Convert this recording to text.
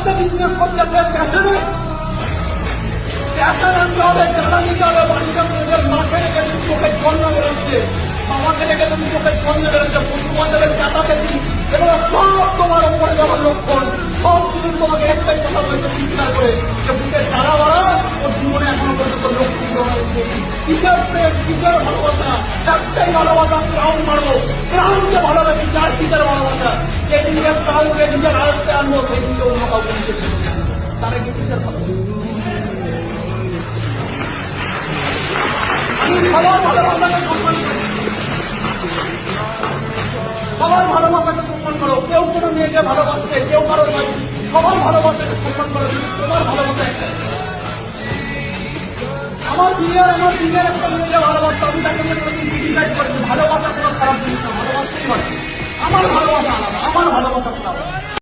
একটা বিজনেস করতেছে প্যাশনে, প্যাশন আনতে হবে, টাকা নিতে হবে, বাড়িটা নিজের মাকে রেখে তুমি চোখের জন্য বেরোচ্ছে, বাবাকে রেখে তুমি চোখের জন্য বেরোচ্ছে, বন্ধু বান্ধবের টাকা পেতি, এগুলো সব তোমার উপরে যাওয়ার লক্ষণ। সব কিছু তোমাকে একটাই কথা বলেছে চিৎকার করে যে বুকের তারা বাড়া ওর জীবনে এখনো পর্যন্ত লক্ষ্মী কিসের প্রেম, কিসের ভালোবাসা, একটাই ভালোবাসা, প্রাণ মারবো, প্রাণকে ভালোবাসি, যার কিসের ভালোবাসা, যেদিন নিজের প্রাণকে নিজের আয়ত্তে আনবো সেই দিনকে অন্য কাউকে নিতে তারা কি কিসের ভালোবাসা। আমি সবার ভালোবাসাকে সম্মান করি, সবার ভালোবাসাকে সম্মান করো। কেউ কোনো মেয়েকে ভালোবাসছে, কেউ কারো নয়, সবার ভালোবাসাকে সম্মান করো। তোমার ভালোবাসা একটা, আমার দিনের একটা মেয়েকে ভালোবাসতো, আমি তাকে ডিসাইড করেছি ভালোবাসা কোনো খারাপ জিনিস না, ভালোবাসতেই পারে। আমার ভালোবাসা আলাদা, আমার ভালোবাসা খারাপ।